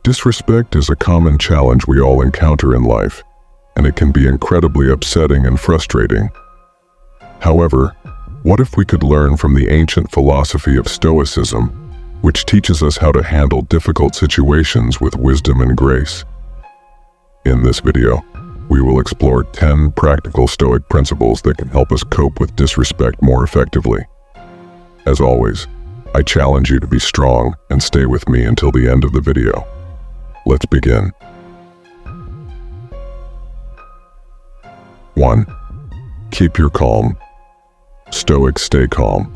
Disrespect is a common challenge we all encounter in life, and it can be incredibly upsetting and frustrating. However, what if we could learn from the ancient philosophy of Stoicism, which teaches us how to handle difficult situations with wisdom and grace? In this video, we will explore 10 practical Stoic principles that can help us cope with disrespect more effectively. As always, I challenge you to be strong and stay with me until the end of the video. Let's begin. 1. Keep your calm. Stoics stay calm.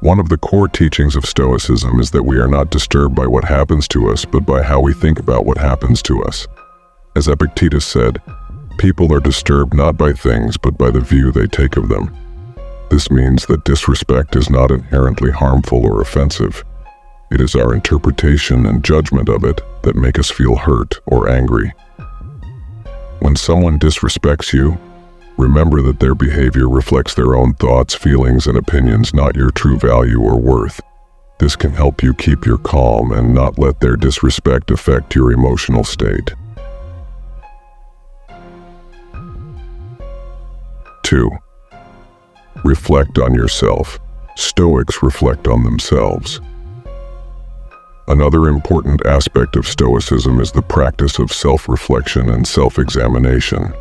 One of the core teachings of Stoicism is that we are not disturbed by what happens to us, but by how we think about what happens to us. As Epictetus said, people are disturbed not by things, but by the view they take of them. This means that disrespect is not inherently harmful or offensive. It is our interpretation and judgment of it that make us feel hurt or angry. When someone disrespects you, remember that their behavior reflects their own thoughts, feelings, and opinions, not your true value or worth. This can help you keep your calm and not let their disrespect affect your emotional state. 2. Reflect on yourself. Stoics reflect on themselves. Another important aspect of Stoicism is the practice of self-reflection and self-examination.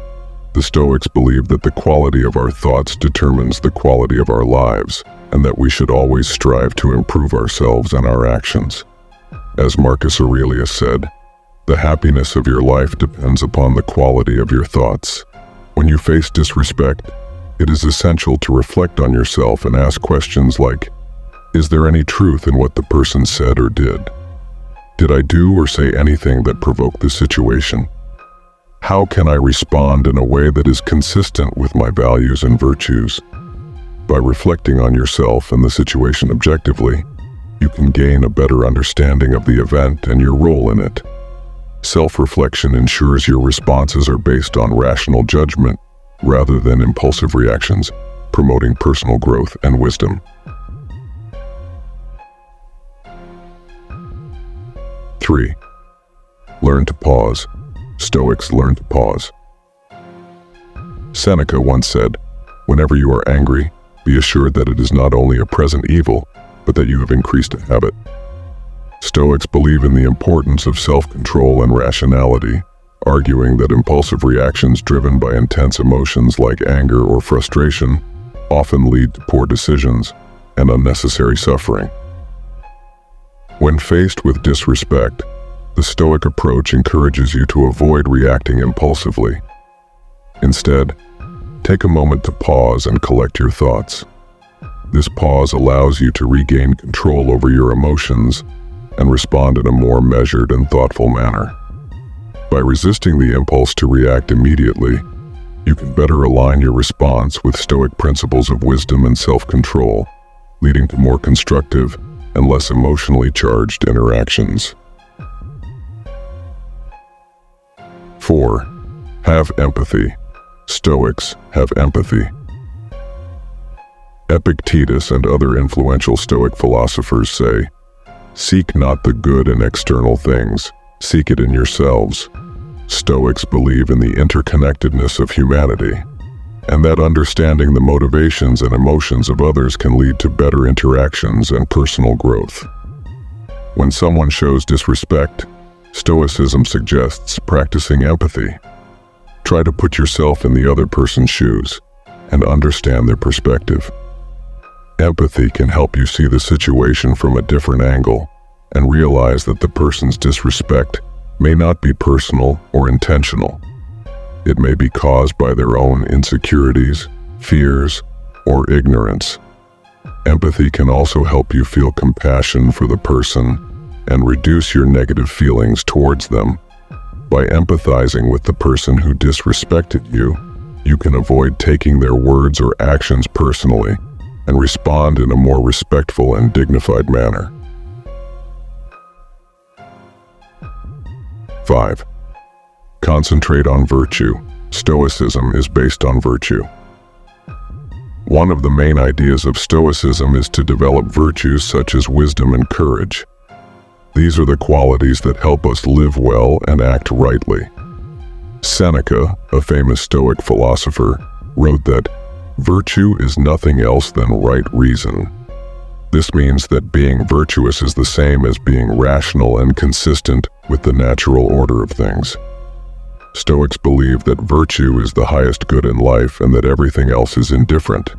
The Stoics believe that the quality of our thoughts determines the quality of our lives, and that we should always strive to improve ourselves and our actions. As Marcus Aurelius said, "The happiness of your life depends upon the quality of your thoughts." When you face disrespect, it is essential to reflect on yourself and ask questions like, is there any truth in what the person said or did? Did I do or say anything that provoked the situation? How can I respond in a way that is consistent with my values and virtues? By reflecting on yourself and the situation objectively, you can gain a better understanding of the event and your role in it. Self-reflection ensures your responses are based on rational judgment rather than impulsive reactions, promoting personal growth and wisdom. 3. Learn to pause. Stoics learn to pause. Seneca once said, "Whenever you are angry, be assured that it is not only a present evil, but that you have increased a habit." Stoics believe in the importance of self-control and rationality, arguing that impulsive reactions driven by intense emotions like anger or frustration often lead to poor decisions and unnecessary suffering. When faced with disrespect, the Stoic approach encourages you to avoid reacting impulsively. Instead, take a moment to pause and collect your thoughts. This pause allows you to regain control over your emotions and respond in a more measured and thoughtful manner. By resisting the impulse to react immediately, you can better align your response with Stoic principles of wisdom and self-control, leading to more constructive and less emotionally charged interactions. 4. Have empathy. Stoics have empathy. Epictetus and other influential Stoic philosophers say, "Seek not the good in external things, seek it in yourselves." Stoics believe in the interconnectedness of humanity, and that understanding the motivations and emotions of others can lead to better interactions and personal growth. When someone shows disrespect, Stoicism suggests practicing empathy. Try to put yourself in the other person's shoes and understand their perspective. Empathy can help you see the situation from a different angle and realize that the person's disrespect may not be personal or intentional. It may be caused by their own insecurities, fears, or ignorance. Empathy can also help you feel compassion for the person and reduce your negative feelings towards them. By empathizing with the person who disrespected you, you can avoid taking their words or actions personally and respond in a more respectful and dignified manner. 5. Concentrate on virtue. Stoicism is based on virtue. One of the main ideas of Stoicism is to develop virtues such as wisdom and courage. These are the qualities that help us live well and act rightly. Seneca, a famous Stoic philosopher, wrote that virtue is nothing else than right reason. This means that being virtuous is the same as being rational and consistent with the natural order of things. Stoics believe that virtue is the highest good in life and that everything else is indifferent.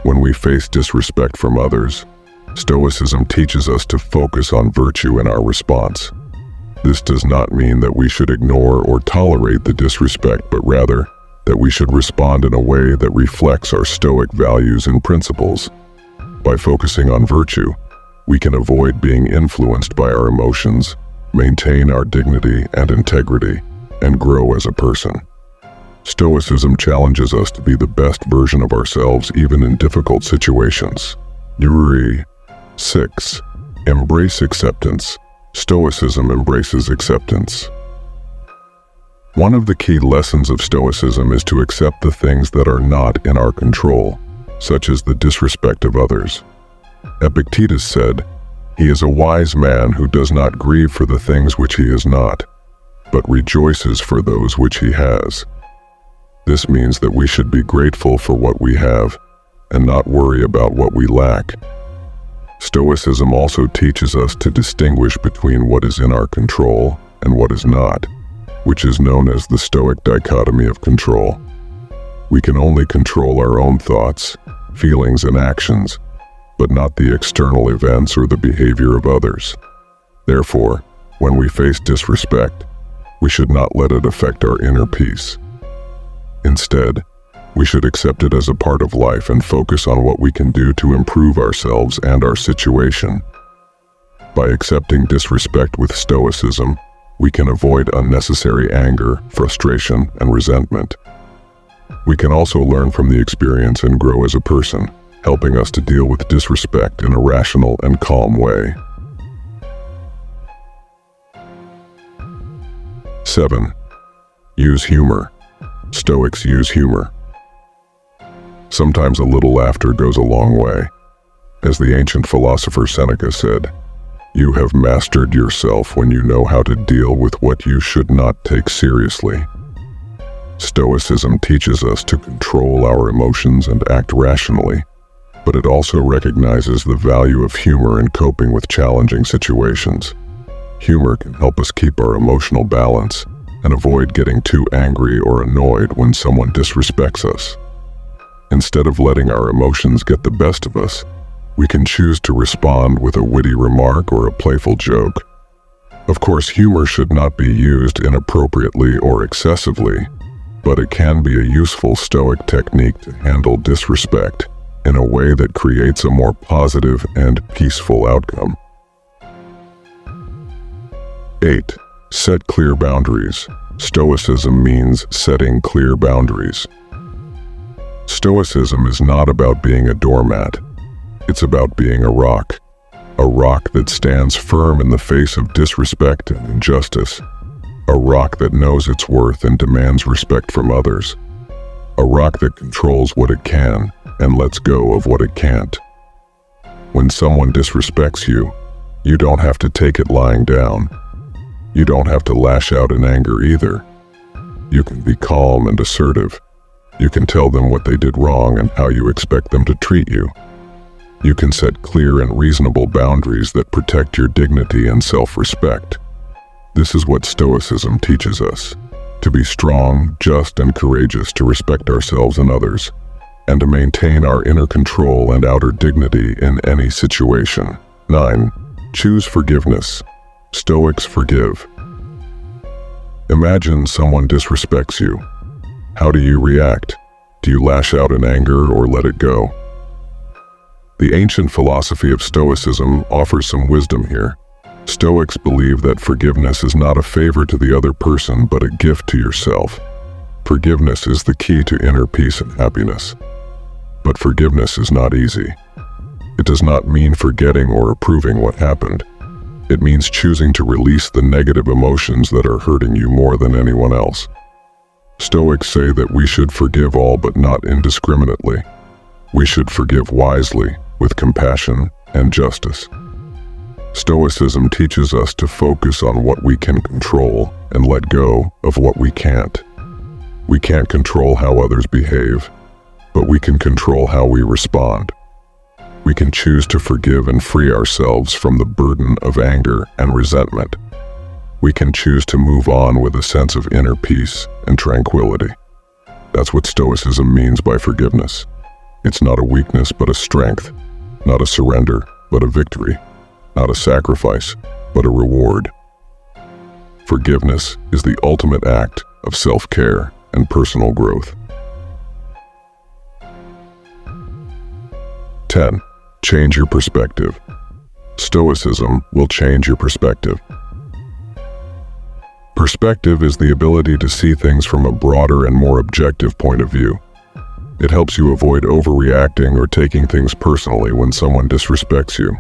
When we face disrespect from others, Stoicism teaches us to focus on virtue in our response. This does not mean that we should ignore or tolerate the disrespect, but rather that we should respond in a way that reflects our Stoic values and principles. By focusing on virtue, we can avoid being influenced by our emotions, maintain our dignity and integrity, and grow as a person. Stoicism challenges us to be the best version of ourselves even in difficult situations. 6. Embrace acceptance. Stoicism embraces acceptance. One of the key lessons of Stoicism is to accept the things that are not in our control, such as the disrespect of others. Epictetus said, "He is a wise man who does not grieve for the things which he is not, but rejoices for those which he has." This means that we should be grateful for what we have and not worry about what we lack. Stoicism also teaches us to distinguish between what is in our control and what is not, which is known as the Stoic dichotomy of control. We can only control our own thoughts, feelings, and actions, but not the external events or the behavior of others. Therefore, when we face disrespect, we should not let it affect our inner peace. Instead, we should accept it as a part of life and focus on what we can do to improve ourselves and our situation. By accepting disrespect with Stoicism, we can avoid unnecessary anger, frustration, and resentment. We can also learn from the experience and grow as a person, helping us to deal with disrespect in a rational and calm way. 7. Use humor. Stoics use humor. Sometimes a little laughter goes a long way. As the ancient philosopher Seneca said, "You have mastered yourself when you know how to deal with what you should not take seriously." Stoicism teaches us to control our emotions and act rationally, but it also recognizes the value of humor in coping with challenging situations. Humor can help us keep our emotional balance and avoid getting too angry or annoyed when someone disrespects us. Instead of letting our emotions get the best of us, we can choose to respond with a witty remark or a playful joke. Of course, humor should not be used inappropriately or excessively, but it can be a useful Stoic technique to handle disrespect in a way that creates a more positive and peaceful outcome. 8. Set clear boundaries. Stoicism means setting clear boundaries. Stoicism is not about being a doormat. It's about being a rock that stands firm in the face of disrespect and injustice, a rock that knows its worth and demands respect from others, a rock that controls what it can and lets go of what it can't. When someone disrespects you, you don't have to take it lying down. You don't have to lash out in anger either. You can be calm and assertive. You can tell them what they did wrong and how you expect them to treat you. You can set clear and reasonable boundaries that protect your dignity and self-respect. This is what Stoicism teaches us: to be strong, just, and courageous, to respect ourselves and others, and to maintain our inner control and outer dignity in any situation. 9. Choose forgiveness. Stoics forgive. Imagine someone disrespects you. How do you react? Do you lash out in anger or let it go? The ancient philosophy of Stoicism offers some wisdom here. Stoics believe that forgiveness is not a favor to the other person, but a gift to yourself. Forgiveness is the key to inner peace and happiness. But forgiveness is not easy. It does not mean forgetting or approving what happened. It means choosing to release the negative emotions that are hurting you more than anyone else. Stoics say that we should forgive all, but not indiscriminately. We should forgive wisely, with compassion and justice. Stoicism teaches us to focus on what we can control and let go of what we can't. We can't control how others behave, but we can control how we respond. We can choose to forgive and free ourselves from the burden of anger and resentment. We can choose to move on with a sense of inner peace and tranquility. That's what Stoicism means by forgiveness. It's not a weakness, but a strength. Not a surrender, but a victory. Not a sacrifice, but a reward. Forgiveness is the ultimate act of self-care and personal growth. 10. Change your perspective. Stoicism will change your perspective. Perspective is the ability to see things from a broader and more objective point of view. It helps you avoid overreacting or taking things personally when someone disrespects you.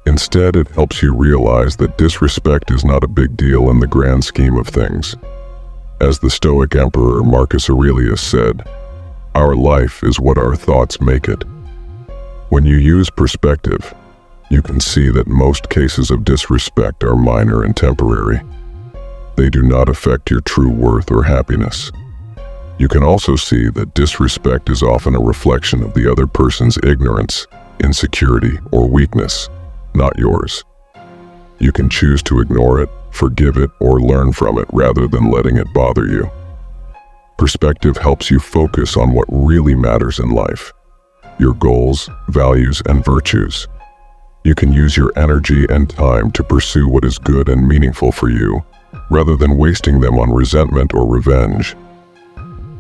Instead, it helps you realize that disrespect is not a big deal in the grand scheme of things. As the Stoic Emperor Marcus Aurelius said, "Our life is what our thoughts make it." When you use perspective, you can see that most cases of disrespect are minor and temporary. They do not affect your true worth or happiness. You can also see that disrespect is often a reflection of the other person's ignorance, insecurity, or weakness, not yours. You can choose to ignore it, forgive it, or learn from it rather than letting it bother you. Perspective helps you focus on what really matters in life: your goals, values, and virtues. You can use your energy and time to pursue what is good and meaningful for you, rather than wasting them on resentment or revenge.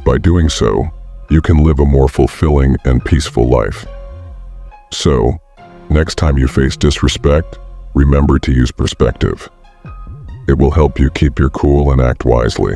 By doing so, you can live a more fulfilling and peaceful life. So, next time you face disrespect, remember to use perspective. It will help you keep your cool and act wisely.